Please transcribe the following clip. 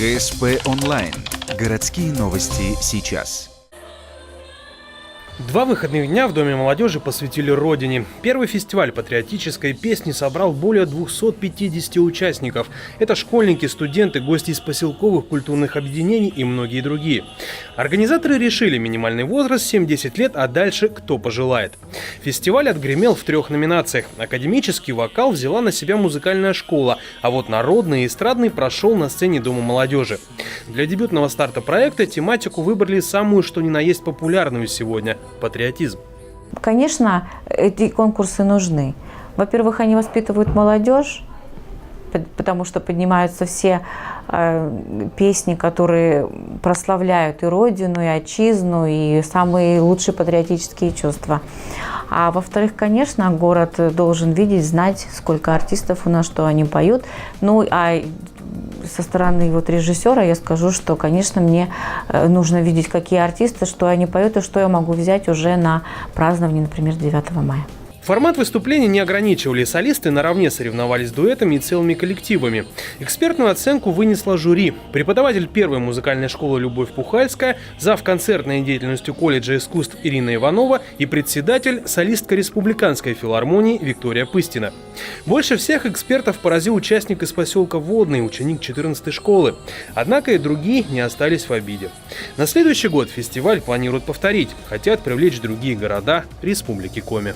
ГСП онлайн. Городские новости сейчас. 2 выходных дня в Доме молодежи посвятили Родине. Первый фестиваль патриотической песни собрал более 250 участников. Это школьники, студенты, гости из поселковых культурных объединений и многие другие. Организаторы решили минимальный возраст 7-10 лет, а дальше кто пожелает. Фестиваль отгремел в 3 номинациях. Академический вокал взяла на себя музыкальная школа, а вот народный и эстрадный прошел на сцене Дома молодежи. Для дебютного старта проекта тематику выбрали самую что ни на есть популярную сегодня – патриотизм. Конечно, эти конкурсы нужны. Во-первых, они воспитывают молодежь, потому что поднимаются все песни, которые прославляют и Родину, и Отчизну, и самые лучшие патриотические чувства. А во-вторых, конечно, город должен видеть, знать, сколько артистов у нас, что они поют. Ну, а со стороны режиссера я скажу, что, конечно, мне нужно видеть, какие артисты, что они поют, и что я могу взять уже на празднование, например, 9 мая. Формат выступления не ограничивали. Солисты наравне соревновались дуэтами и целыми коллективами. Экспертную оценку вынесла жюри. Преподаватель первой музыкальной школы Любовь Пухальская, зав. Концертной деятельностью колледжа искусств Ирина Иванова и председатель, солистка Республиканской филармонии Виктория Пыстина. Больше всех экспертов поразил участник из поселка Водный, ученик 14-й школы. Однако и другие не остались в обиде. На следующий год фестиваль планируют повторить. Хотят привлечь другие города Республики Коми.